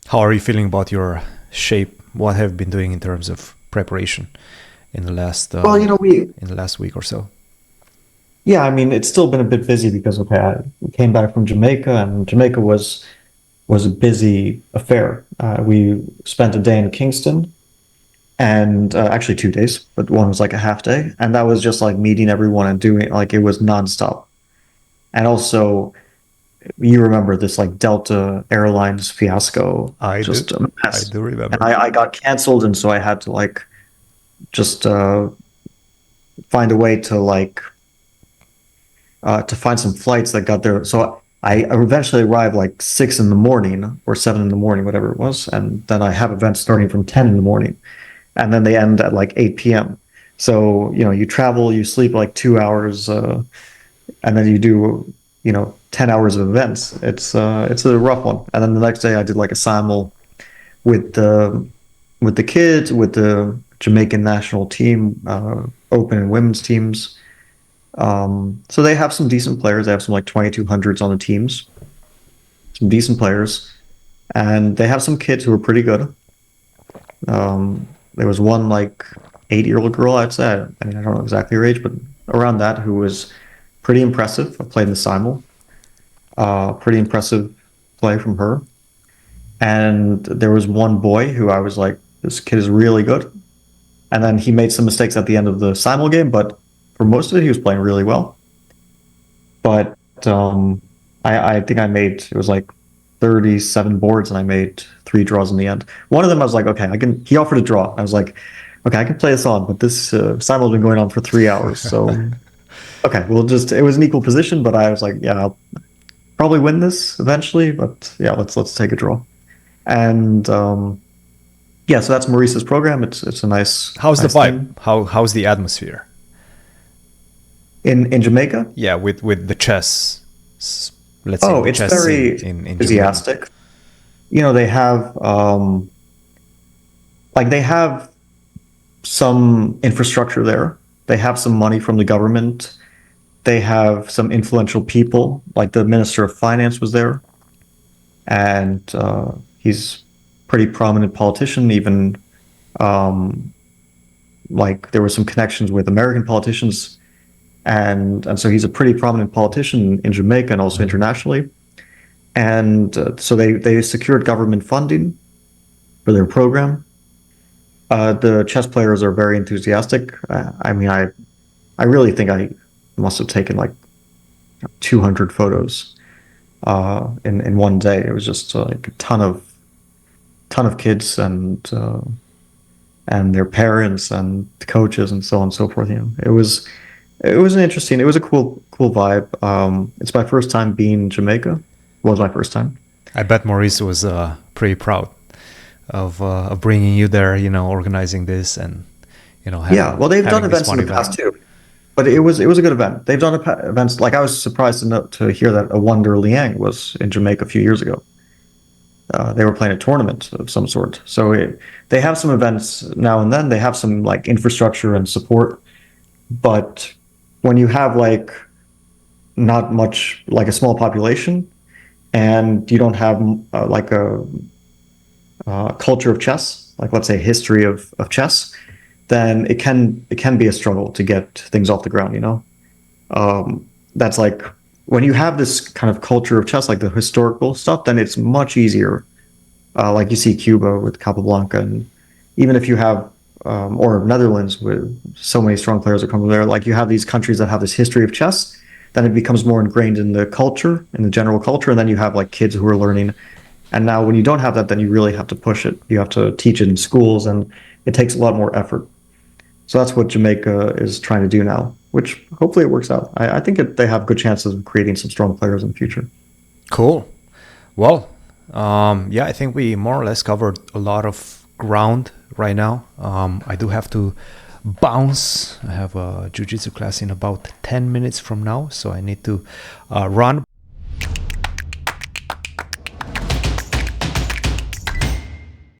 How are you feeling about your shape? What have you been doing in terms of preparation in the last Well, in the last week or so? yeah, I mean, it's still been a bit busy because I came back from Jamaica, and Jamaica was a busy affair. We spent a day in Kingston, and actually 2 days, but one was like a half day, and that was just like meeting everyone and doing like it was nonstop. And also, you remember this like Delta Airlines fiasco, I do. just a I mess. do And remember. I got canceled, and so I had to like just find a way to find some flights that got there. So I eventually arrived like 6 in the morning or 7 in the morning, whatever it was, and then I have events starting from 10 in the morning, and then they end at like 8 p.m. So you travel, you sleep like 2 hours, and then you do 10 hours of events. It's a rough one. And then the next day I did like a simul with the kids, with the Jamaican national team, open and women's teams. So they have some decent players. They have some like 2200s on the teams, some decent players, and they have some kids who are pretty good. There was one like 8-year-old girl, I'd say. I mean, I don't know exactly her age, but around that, who was pretty impressive. I played in the simul. Pretty impressive play from her. And there was one boy who I was like, this kid is really good. And then he made some mistakes at the end of the simul game, but for most of it, he was playing really well. But um, I think I made it was like 37 boards, and I made three draws in the end. One of them I was like, okay, I can. He offered a draw. I was like, okay, I can play this on, but this simon's been going on for 3 hours, so okay, we'll just. It was an equal position, but I was like, yeah, I'll probably win this eventually, but yeah, let's take a draw. And yeah, so that's Maurice's program. It's a How's the nice vibe? thing How's the atmosphere? in Jamaica. Yeah, with the chess, let's say Oh, the it's chess scene very in Jamaica. enthusiastic. They have they have some infrastructure there. They have some money from the government. They have some influential people, like the Minister of Finance was there, and he's pretty prominent politician. Even um, like there were some connections with American politicians, and so he's a pretty prominent politician in Jamaica and also internationally. And so they secured government funding for their program. The chess players are very enthusiastic. I mean, I really think I must have taken like 200 photos in one day. It was just like a ton of kids and their parents and coaches and so on and so forth. It was an interesting. It was a cool vibe. It's my first time being in Jamaica. Was my first time. I bet Maurice was pretty proud of bringing you there. Organizing this and Yeah, well, they've done having this events in fun the event. past too, but it was a good event. They've done events like I was surprised to hear that a Wonder Liang was in Jamaica a few years ago. They were playing a tournament of some sort. So they have some events now and then. They have some like infrastructure and support, but when you have like not much, like a small population, and you don't have like a culture of chess, like let's say history of chess, then it can be a struggle to get things off the ground. That's like when you have this kind of culture of chess, like the historical stuff, then it's much easier. Like you see Cuba with Capablanca, and even if you have or Netherlands with so many strong players that come from there, like you have these countries that have this history of chess, then it becomes more ingrained in the culture, in the general culture, and then you have like kids who are learning. And now when you don't have that, then you really have to push it. You have to teach it in schools, and it takes a lot more effort. So that's what Jamaica is trying to do now, which hopefully it works out. I think they have good chances of creating some strong players in the future. Cool. Well, yeah, I think we more or less covered a lot of ground right now. I do have to bounce. I have a jiu-jitsu class in about 10 minutes from now, so I need to run.